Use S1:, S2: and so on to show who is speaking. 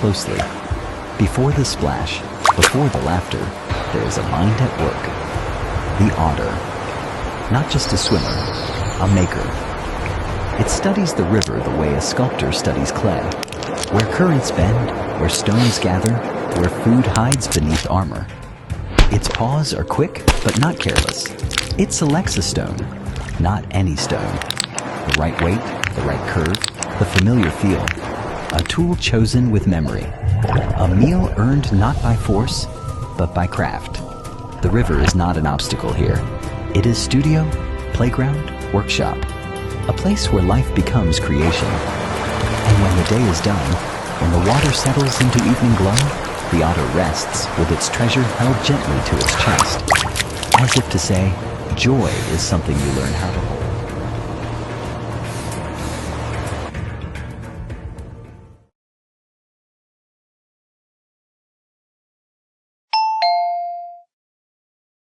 S1: closely. Before the splash, before the laughter, there is a mind at work. The otter. Not just a swimmer, a maker. It studies the river the way a sculptor studies clay. Where currents bend, where stones gather, where food hides beneath armor. Its paws are quick, but not careless. It selects a stone, not any stone. The right weight, the right curve, the familiar feel. A tool chosen with memory. A meal earned not by force, but by craft. The river is not an obstacle here. It is studio, playground, workshop. A place where life becomes creation. And when the day is done, when the water settles into evening glow, the otter rests with its treasure held gently to its chest, as if to say, joy is something you learn how to hold.